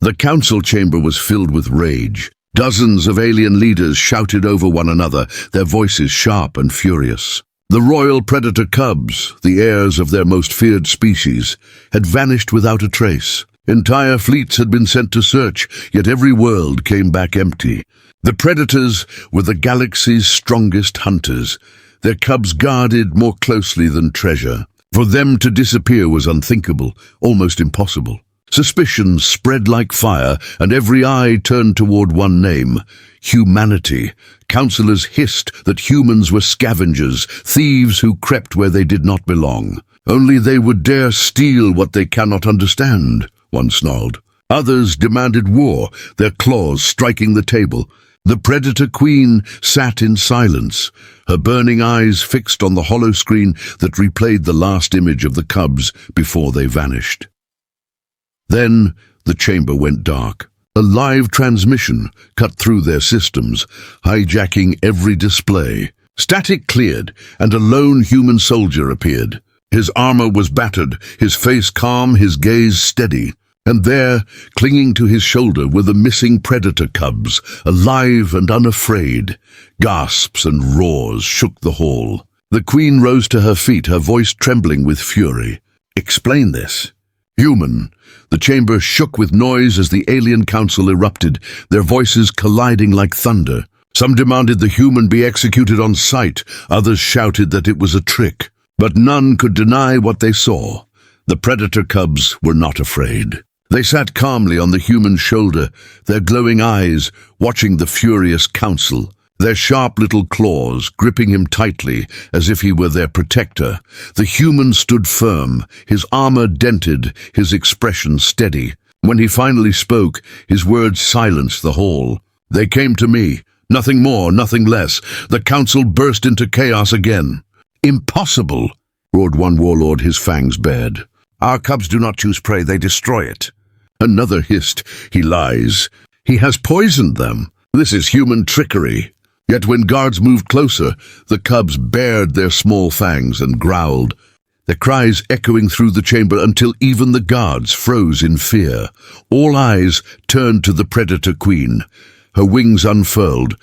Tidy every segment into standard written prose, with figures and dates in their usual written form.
The council chamber was filled with rage. Dozens of alien leaders shouted over one another, their voices sharp and furious. The royal predator cubs, the heirs of their most feared species, had vanished without a trace. Entire fleets had been sent to search, yet every world came back empty. The predators were the galaxy's strongest hunters, their cubs guarded more closely than treasure. For them to disappear was unthinkable, almost impossible. Suspicion spread like fire, and every eye turned toward one name: humanity. Councillors hissed that humans were scavengers, thieves who crept where they did not belong. Only they would dare steal what they cannot understand, one snarled. Others demanded war, their claws striking the table. The Predator Queen sat in silence, her burning eyes fixed on the hollow screen that replayed the last image of the cubs before they vanished. Then the chamber went dark. A live transmission cut through their systems, hijacking every display. Static cleared, and a lone human soldier appeared. His armor was battered, his face calm, his gaze steady. And there, clinging to his shoulder, were the missing predator cubs, alive and unafraid. Gasps and roars shook the hall. The queen rose to her feet, her voice trembling with fury. "Explain this." "Human." The chamber shook with noise as the alien council erupted, their voices colliding like thunder. Some demanded the human be executed on sight, others shouted that it was a trick. But none could deny what they saw. The predator cubs were not afraid. They sat calmly on the human's shoulder, their glowing eyes watching the furious council, their sharp little claws gripping him tightly as if he were their protector. The human stood firm, his armor dented, his expression steady. When he finally spoke, his words silenced the hall. "They came to me, nothing more, nothing less." The council burst into chaos again. "Impossible!" roared one warlord, his fangs bared. "Our cubs do not choose prey, they destroy it." Another hissed, "He lies. He has poisoned them. This is human trickery." Yet when guards moved closer, the cubs bared their small fangs and growled, their cries echoing through the chamber until even the guards froze in fear. All eyes turned to the Predator Queen, her wings unfurled,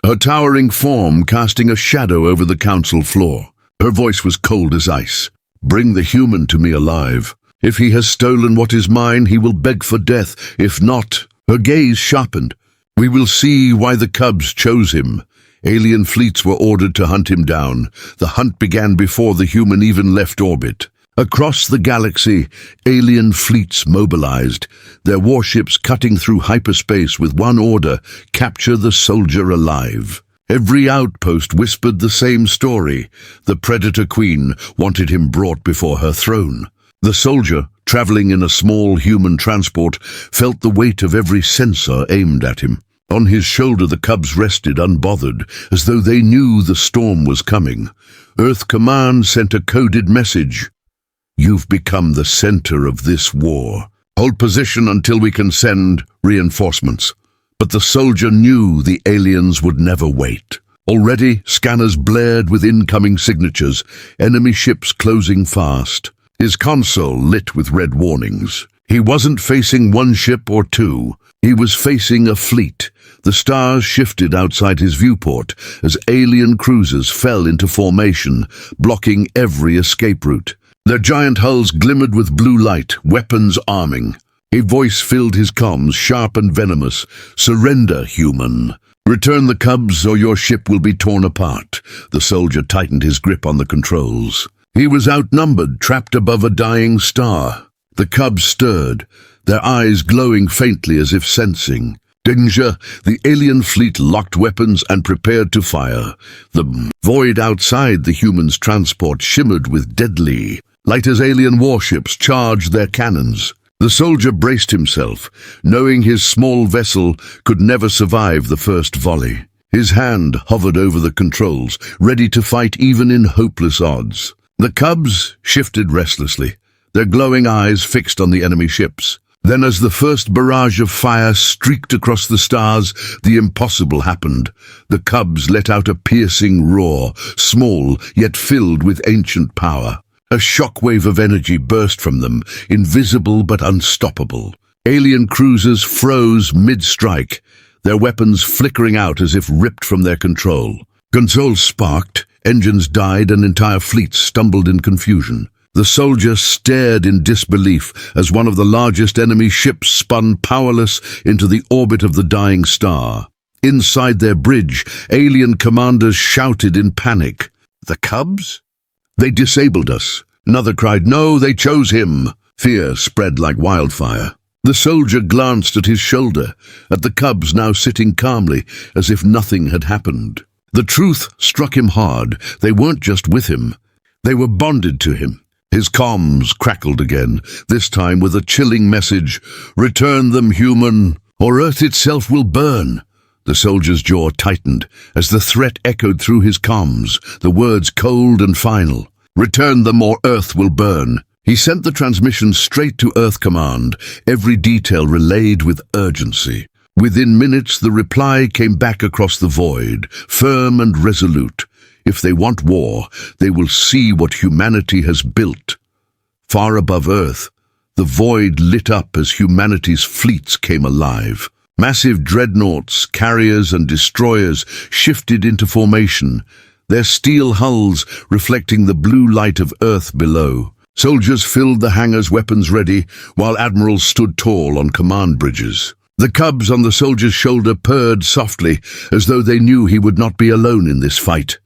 her towering form casting a shadow over the council floor. Her voice was cold as ice. "Bring the human to me alive. If he has stolen what is mine, he will beg for death. If not," her gaze sharpened, "we will see why the cubs chose him." Alien fleets were ordered to hunt him down. The hunt began before the human even left orbit. Across the galaxy, alien fleets mobilized, their warships cutting through hyperspace with one order: capture the soldier alive. Every outpost whispered the same story. The Predator Queen wanted him brought before her throne. The soldier, traveling in a small human transport, felt the weight of every sensor aimed at him. On his shoulder the cubs rested unbothered, as though they knew the storm was coming. Earth Command sent a coded message. "You've become the center of this war. Hold position until we can send reinforcements." But the soldier knew the aliens would never wait. Already, scanners blared with incoming signatures, enemy ships closing fast. His console lit with red warnings. He wasn't facing one ship or two. He was facing a fleet. The stars shifted outside his viewport as alien cruisers fell into formation, blocking every escape route. Their giant hulls glimmered with blue light, weapons arming. A voice filled his comms, sharp and venomous. "Surrender, human. Return the cubs or your ship will be torn apart." The soldier tightened his grip on the controls. He was outnumbered, trapped above a dying star. The cubs stirred, their eyes glowing faintly as if sensing danger. The alien fleet locked weapons and prepared to fire. The void outside the human's transport shimmered with deadly light as alien warships charged their cannons. The soldier braced himself, knowing his small vessel could never survive the first volley. His hand hovered over the controls, ready to fight even in hopeless odds. The cubs shifted restlessly, their glowing eyes fixed on the enemy ships. Then, as the first barrage of fire streaked across the stars, the impossible happened. The cubs let out a piercing roar, small yet filled with ancient power. A shockwave of energy burst from them, invisible but unstoppable. Alien cruisers froze mid-strike, their weapons flickering out as if ripped from their control. Consoles sparked, engines died, and entire fleets stumbled in confusion. The soldier stared in disbelief as one of the largest enemy ships spun powerless into the orbit of the dying star. Inside their bridge, alien commanders shouted in panic. "The Cubs? They disabled us." Another cried, "No, they chose him." Fear spread like wildfire. The soldier glanced at his shoulder, at the Cubs now sitting calmly, as if nothing had happened. The truth struck him hard. They weren't just with him. They were bonded to him. His comms crackled again, this time with a chilling message. "Return them, human, or Earth itself will burn." The soldier's jaw tightened as the threat echoed through his comms, the words cold and final. "Return them or Earth will burn." He sent the transmission straight to Earth Command, every detail relayed with urgency. Within minutes, the reply came back across the void, firm and resolute. "If they want war, they will see what humanity has built." Far above Earth, the void lit up as humanity's fleets came alive. Massive dreadnoughts, carriers and destroyers shifted into formation, their steel hulls reflecting the blue light of Earth below. Soldiers filled the hangars, weapons ready, while admirals stood tall on command bridges. The Cubs on the soldier's shoulder purred softly, as though they knew he would not be alone in this fight.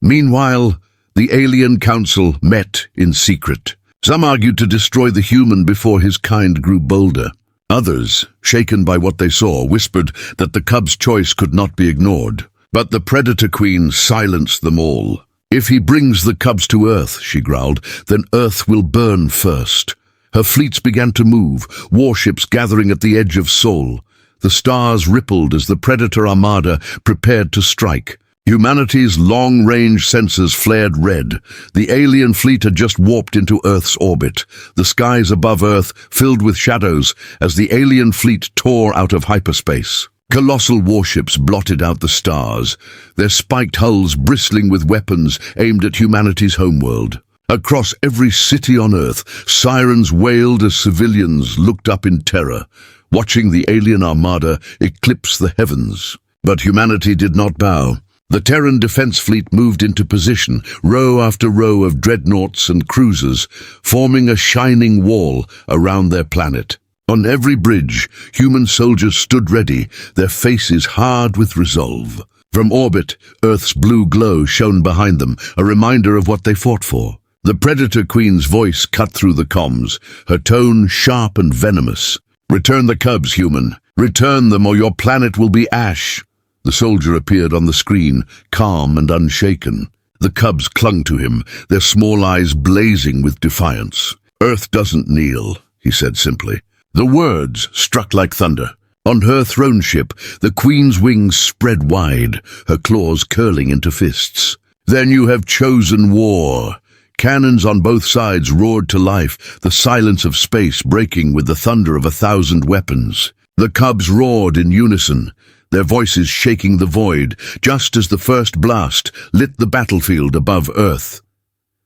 Meanwhile, the alien council met in secret. Some argued to destroy the human before his kind grew bolder. Others, shaken by what they saw, whispered that the Cubs' choice could not be ignored. But the Predator Queen silenced them all. "If he brings the Cubs to Earth," she growled, "then Earth will burn first." Her fleets began to move, warships gathering at the edge of Sol. The stars rippled as the Predator Armada prepared to strike. Humanity's long-range sensors flared red. The alien fleet had just warped into Earth's orbit. The skies above Earth filled with shadows as the alien fleet tore out of hyperspace. Colossal warships blotted out the stars, their spiked hulls bristling with weapons aimed at humanity's homeworld. Across every city on Earth, sirens wailed as civilians looked up in terror, watching the alien armada eclipse the heavens. But humanity did not bow. The Terran defense fleet moved into position, row after row of dreadnoughts and cruisers, forming a shining wall around their planet. On every bridge, human soldiers stood ready, their faces hard with resolve. From orbit, Earth's blue glow shone behind them, a reminder of what they fought for. The Predator Queen's voice cut through the comms, her tone sharp and venomous. "Return the Cubs, human. Return them or your planet will be ash." The soldier appeared on the screen, calm and unshaken. The Cubs clung to him, their small eyes blazing with defiance. "Earth doesn't kneel," he said simply. The words struck like thunder. On her throne ship, the Queen's wings spread wide, her claws curling into fists. "Then you have chosen war." Cannons on both sides roared to life, the silence of space breaking with the thunder of 1,000 weapons. The Cubs roared in unison, their voices shaking the void, just as the first blast lit the battlefield above Earth.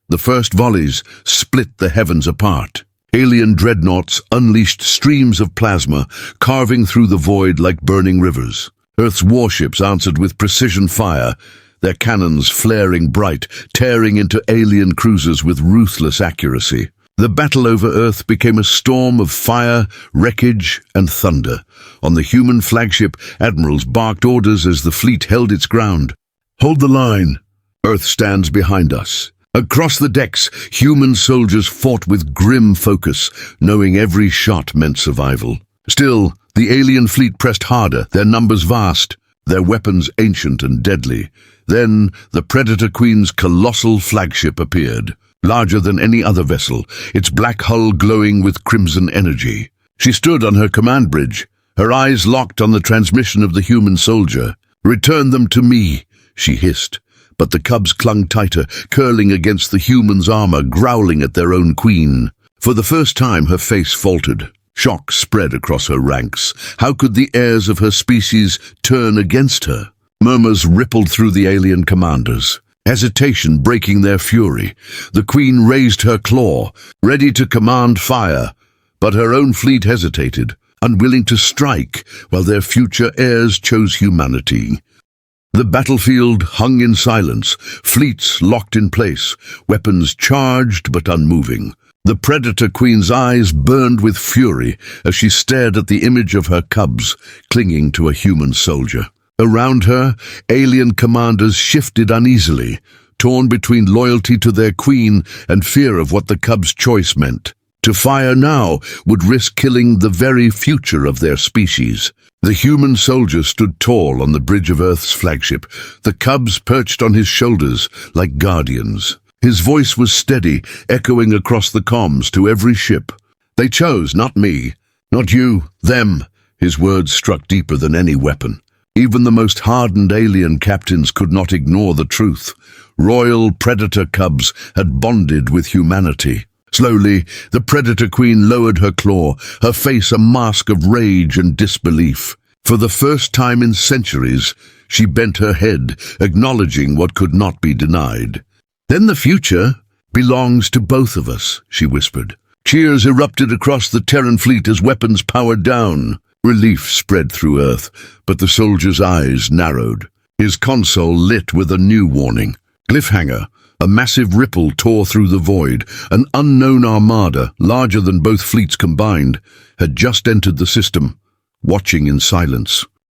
The first volleys split the heavens apart. Alien dreadnoughts unleashed streams of plasma, carving through the void like burning rivers. Earth's warships answered with precision fire, their cannons flaring bright, tearing into alien cruisers with ruthless accuracy. The battle over Earth became a storm of fire, wreckage, and thunder. On the human flagship, admirals barked orders as the fleet held its ground. "Hold the line. Earth stands behind us." Across the decks, human soldiers fought with grim focus, knowing every shot meant survival. Still, the alien fleet pressed harder, their numbers vast, their weapons ancient and deadly. Then, the Predator Queen's colossal flagship appeared, larger than any other vessel, its black hull glowing with crimson energy. She stood on her command bridge, her eyes locked on the transmission of the human soldier. "Return them to me," she hissed. But the Cubs clung tighter, curling against the human's armor, growling at their own queen. For the first time, her face faltered. Shock spread across her ranks. How could the heirs of her species turn against her? Murmurs rippled through the alien commanders, hesitation breaking their fury. The queen raised her claw, ready to command fire, But her own fleet hesitated, unwilling to strike while their future heirs chose humanity. The battlefield hung in silence, fleets locked in place, weapons charged but unmoving. The Predator Queen's eyes burned with fury as she stared at the image of her cubs clinging to a human soldier. Around her, alien commanders shifted uneasily, torn between loyalty to their queen and fear of what the cubs' choice meant. To fire now would risk killing the very future of their species. The human soldier stood tall on the bridge of Earth's flagship, the cubs perched on his shoulders like guardians. His voice was steady, echoing across the comms to every ship. They chose, not me, not you, them. His words struck deeper than any weapon. Even the most hardened alien captains could not ignore the truth. Royal predator cubs had bonded with humanity. Slowly, the Predator Queen lowered her claw, her face a mask of rage and disbelief. For the first time in centuries, she bent her head, acknowledging what could not be denied. "Then the future belongs to both of us," she whispered. Cheers erupted across the Terran fleet as weapons powered down. Relief spread through Earth, but the soldier's eyes narrowed. His console lit with a new warning. Cliffhanger. A massive ripple tore through the void. An unknown armada, larger than both fleets combined, had just entered the system, watching in silence.